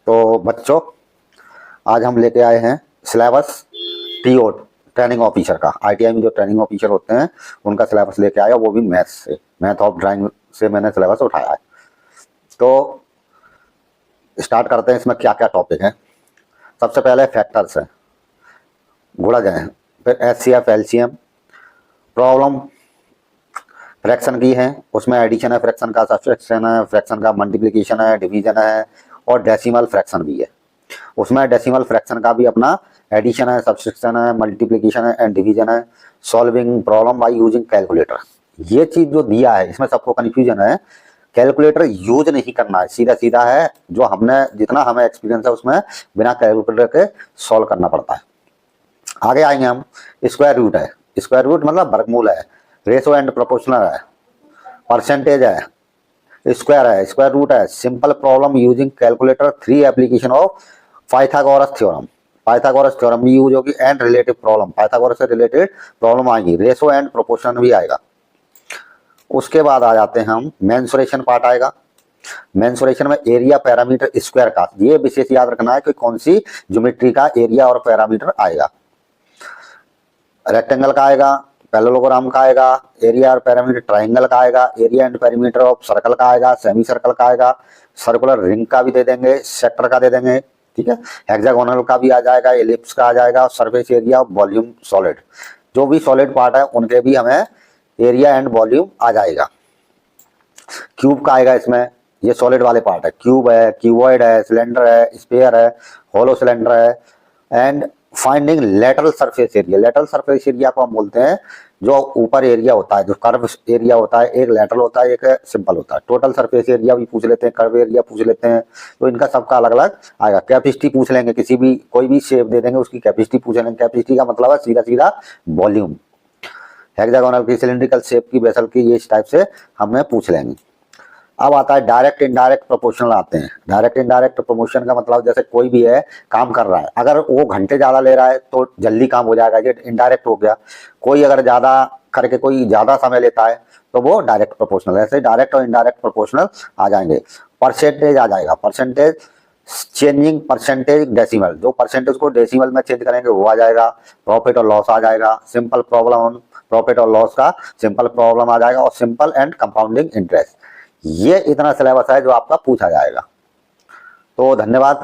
तो बच्चों, आज हम लेके आए हैं सिलेबस टीओ ट्रेनिंग ऑफिसर का। आईटीआई में जो ट्रेनिंग ऑफिसर होते हैं उनका सिलेबस लेके आया, वो भी मैथ्स से, मैथ ऑफ ड्राइंग से मैंने सिलेबस उठाया है। तो स्टार्ट करते हैं। इसमें क्या क्या टॉपिक है। सबसे पहले फैक्टर्स है, गुणज है, फिर एचसीएफ एलसीएम, प्रॉब्लम फ्रैक्शन की है, उसमें एडिशन है, फ्रैक्शन का सब्ट्रैक्शन है, फ्रैक्शन का मल्टीप्लिकेशन है, डिवीजन है, और डेसिमल फ्रैक्शन भी है। उसमें डेसिमल फ्रैक्शन का भी अपना एडिशन है, सब्ट्रैक्शन है, मल्टीप्लिकेशन है एंड डिवीजन है, solving problem by using calculator. ये चीज जो दिया है इसमें सबको कंफ्यूजन है, कैलकुलेटर यूज नहीं करना है, सीधा सीधा है जो हमने जितना हमें एक्सपीरियंस है उसमें बिना कैलकुलेटर के सॉल्व करना पड़ता है। आगे आएंगे हम। स्क्वायर रूट है, स्क्वायर रूट मतलब वर्गमूल है, रेशो एंड प्रोपोर्शनल है, परसेंटेज है, स्क्वायर है, स्क्वायर रूट है, simple problem using calculator, 3 application of Pythagoras theorem, Pythagoras theorem भी यूज होगी, एंड रिलेटिव प्रॉब्लम, पाइथागोरस से रिलेटेड प्रॉब्लम आएगी, रेशो एंड प्रोपोर्शन भी आएगा। उसके बाद आ जाते हैं हम, मेंसुरेशन पार्ट आएगा। मेंसुरेशन में एरिया पैरामीटर स्क्वायर का, ये विशेष याद रखना है कि कौन सी ज्योमेट्री का एरिया और पैरामीटर आएगा। रेक्टेंगल का आएगा, पैरेललोग्राम का आएगा, एरिया और पैरामीटर ट्राइंगल का आएगा, area and parameter of circle का आएगा, सेमी सर्कल का आएगा, सर्कुलर रिंग का भी दे देंगे, सेक्टर का दे देंगे, ठीक है, हेक्सागोनल का भी आ जाएगा, एलिप्स का आ जाएगा, surface area of volume solid, जो भी सॉलिड पार्ट है उनके भी हमें एरिया एंड वॉल्यूम आ जाएगा। क्यूब का आएगा, इसमें ये सॉलिड वाले पार्ट है, क्यूब है, क्यूबॉइड है, सिलेंडर है, स्फीयर है, होलो सिलेंडर है, and finding lateral surface area. Lateral surface area को हम बोलते हैं जो ऊपर एरिया होता है, जो कर्व एरिया होता है, एक लेटरल होता है, एक सिंपल होता है। टोटल सरफेस एरिया भी पूछ लेते हैं, कर्व एरिया पूछ लेते हैं, तो इनका सबका अलग अलग आएगा। कैपेसिटी पूछ लेंगे, किसी भी कोई भी शेप दे देंगे उसकी कैपेसिटी पूछ लेंगे। कैपेसिटी का मतलब है सीधा सीधा वॉल्यूम। हेक्सागोनल की, सिलिंड्रिकल शेप की, वेसल की, ये इस टाइप से हमें पूछ लेंगे। अब आता है डायरेक्ट इनडायरेक्ट प्रोपोर्शनल आते हैं। डायरेक्ट इनडायरेक्ट प्रोपोर्शन का मतलब जैसे कोई भी है काम कर रहा है, अगर वो घंटे ज्यादा ले रहा है तो जल्दी काम हो जाएगा, ये इनडायरेक्ट हो गया। कोई अगर ज्यादा करके कोई ज्यादा समय लेता है तो वो डायरेक्ट प्रोपोर्शनल। ऐसे डायरेक्ट और इनडायरेक्ट प्रोपोर्शनल आ जाएंगे। परसेंटेज आ जाएगा, परसेंटेज चेंजिंग परसेंटेज डेसिमल, जो परसेंटेज को डेसिमल में चेंज करेंगे वो आ जाएगा। प्रॉफिट और लॉस आ जाएगा, सिंपल प्रॉब्लम, प्रॉफिट और लॉस का सिंपल प्रॉब्लम आ जाएगा, और सिंपल एंड कंपाउंडिंग इंटरेस्ट। ये इतना सिलेबस है जो आपका पूछा जाएगा। तो धन्यवाद।